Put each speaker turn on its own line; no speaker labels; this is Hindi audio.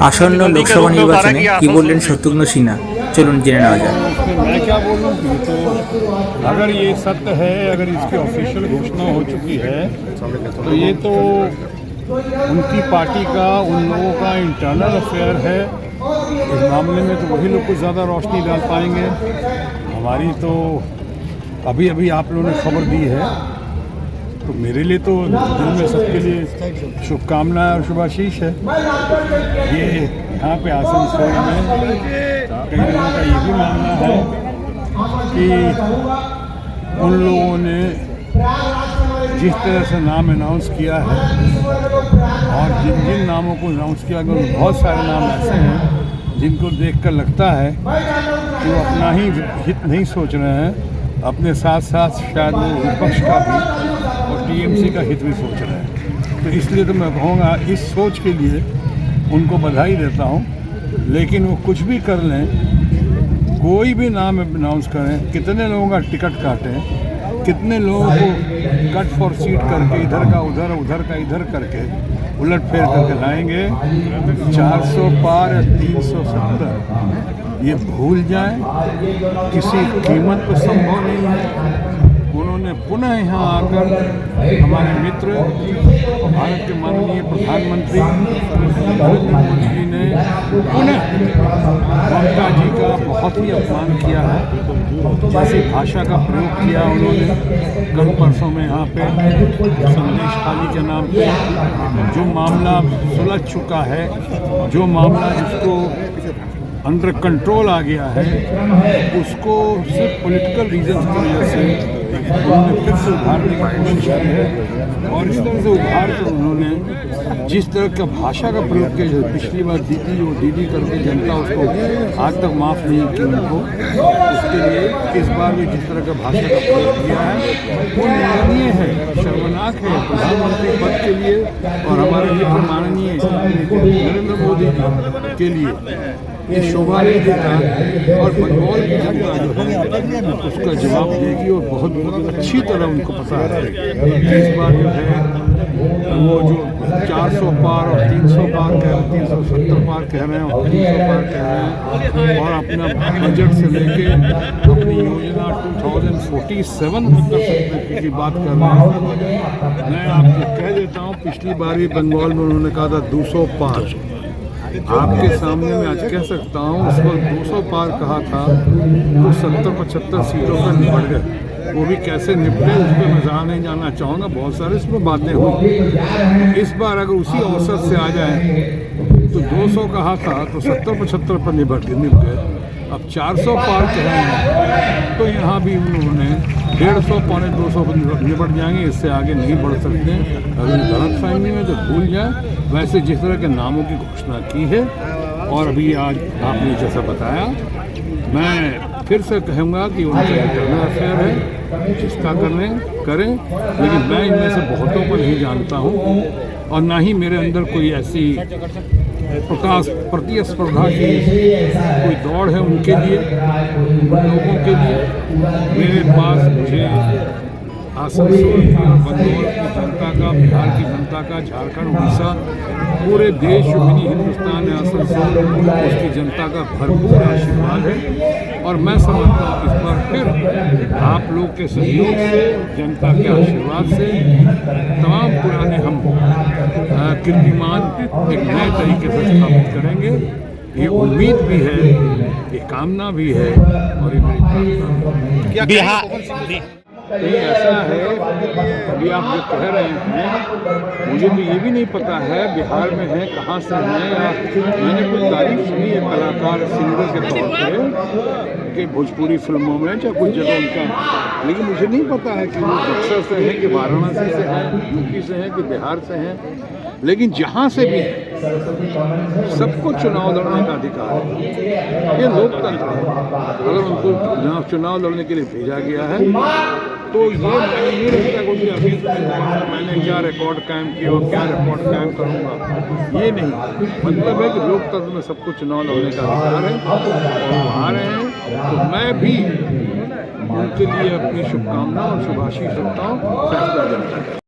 আসন্ন লোকসভা নির্বাচনে কি বললেন শত্রুঘ্ন সিনহা, চলুন জেনে নেওয়া যাক।
मैं क्या बोलूँ कि तो अगर ये सत्य है, अगर इसकी ऑफिशियल घोषणा हो चुकी है तो ये तो उनकी पार्टी का, उन लोगों का इंटरनल अफेयर है। इस मामले में तो वही लोग कुछ ज़्यादा रोशनी डाल पाएंगे। हमारी तो अभी अभी आप लोगों ने खबर दी है, तो मेरे लिए तो दिल में सबके लिए शुभकामनाएं और शुभाशीष है। ये यहाँ पे आसनसोल में कई लोगों का ये भी मानना है कि उन लोगों ने जिस तरह से नाम अनाउंस किया है और जिन जिन नामों को अनाउंस किया गया, बहुत सारे नाम ऐसे हैं जिनको देखकर लगता है कि वो अपना ही हित नहीं सोच रहे हैं, अपने साथ साथ शायद वो विपक्ष का भी और टीएमसी का हित भी सोच रहे हैं। तो इसलिए तो मैं कहूँगा, इस सोच के लिए उनको बधाई देता हूँ। लेकिन वो कुछ भी कर लें, कोई भी नाम अनाउंस करें, कितने लोगों का टिकट काटें, कितने लोगों को कट फॉर सीट करके इधर का उधर, उधर का इधर करके उलट फेर करके लाएंगे, 400 पार या 370 ये भूल जाएं, किसी कीमत पर संभव नहीं है। उन्होंने पुनः यहाँ आकर हमारे मित्र भारत के माननीय प्रधानमंत्री नरेंद्र मोदी जी ने पुनः ममता जी का बहुत ही अपमान किया है। जैसी भाषा का प्रयोग किया उन्होंने कल परसों में यहाँ पे संदेश खाली के नाम पे, जो मामला सुलझ चुका है, जो मामला जिसको अंडर कंट्रोल आ गया है, उसको सिर्फ पॉलिटिकल रीजंस की वजह से उन्होंने फिर से उभारने की कोशिश की है। और इस तरह से उभार कर उन्होंने जिस तरह का भाषा का प्रयोग किया, पिछली बार दीदी और दीदी करके जनता उसको आज तक माफ़ नहीं की उनको, उसके लिए इस बार भी जिस तरह का भाषा का प्रयोग किया है वो निंदनीय है, शर्मनाक है प्रधानमंत्री पद के लिए और हमारे मित्र माननीय नरेंद्र मोदी जी के लिए। ये शोभा नहीं देता और बंगाल की जनता जो है उसका जवाब देगी और बहुत अच्छी तरह उनको पता है कि इस बार जो है वो जो 400 पार और 300 पार कह रहे हैं, 370 पार कह रहे हैं और 300 पार कह रहे हैं, और अपना बजट से लेके अपनी योजना 2047 तक कर सकते की बात कर रहे हैं। मैं आपको कह देता हूँ, पिछली बार भी बंगाल में उन्होंने कहा था 200 पार। आपके सामने मैं आज कह सकता हूँ, उस वक्त 200 पार कहा था तो 70-75 सीटों पर निपट गए। वो भी कैसे निपटे उस पर मैं ज़्यादा नहीं जानना चाहूँगा, बहुत सारे इसमें बातें हुई। इस बार अगर उसी औसत से आ जाए तो 200 कहा था तो 70-75 पर निपट गए। अब 400 पार कह रहे हैं तो यहाँ भी उन्होंने 150-200 पर निपट जाएंगे, इससे आगे नहीं बढ़ सकते। अगर गलतफहमी में तो भूल जाए। वैसे जिस तरह के नामों की घोषणा की है और अभी आज आपने जैसा बताया, मैं फिर से कहूँगा कि उनका इंटरनल अफेयर है, जिसका करें, लेकिन मैं इनमें से बहुतों को नहीं जानता हूँ और ना ही मेरे अंदर कोई ऐसी प्रतिस्पर्धा की कोई दौड़ है उनके लिए, उन लोगों के लिए। मेरे पास मुझे आसनसोल की और बंगाल की जनता का, बिहार की जनता का, झारखंड, उड़ीसा, पूरे देश जो मिनी हिंदुस्तान है आसनसोल, उसकी जनता का भरपूर आशीर्वाद है। और मैं समझता हूँ इस बार फिर आप लोग के सहयोग से, जनता के आशीर्वाद से तमाम पुराने हम कीर्तिमान एक नए तरीके से स्थापित करेंगे। ये उम्मीद भी है, ये कामना भी है और ये मेरी प्रार्थना।
बिहार
कहीं ऐसा है, अभी आप जो कह रहे हैं, मुझे तो ये भी नहीं पता है बिहार में है, कहाँ से हैं, या मैंने कुछ तारीफ सुनी है कलाकार सिंगर के तौर पे कि भोजपुरी फिल्मों में या कुछ जगह उनका, लेकिन मुझे नहीं पता है कि वो बक्सर से हैं कि वाराणसी से हैं, यूपी से हैं कि बिहार से हैं। लेकिन जहाँ से भी है सबको चुनाव लड़ने का अधिकार है, ये लोकतंत्र है। अगर उनको चुनाव लड़ने के लिए भेजा गया है तो ये नहीं लगता कि अभी मैंने क्या रिकॉर्ड कायम किया और क्या रिकॉर्ड कायम करूँगा, ये नहीं। मतलब है कि लोकतंत्र में सबको चुनाव लड़ने का अधिकार है और वो आ रहे हैं। तो मैं भी उनके लिए अपनी शुभकामना और शुभाशीष रखता हूँ। फैसला जनता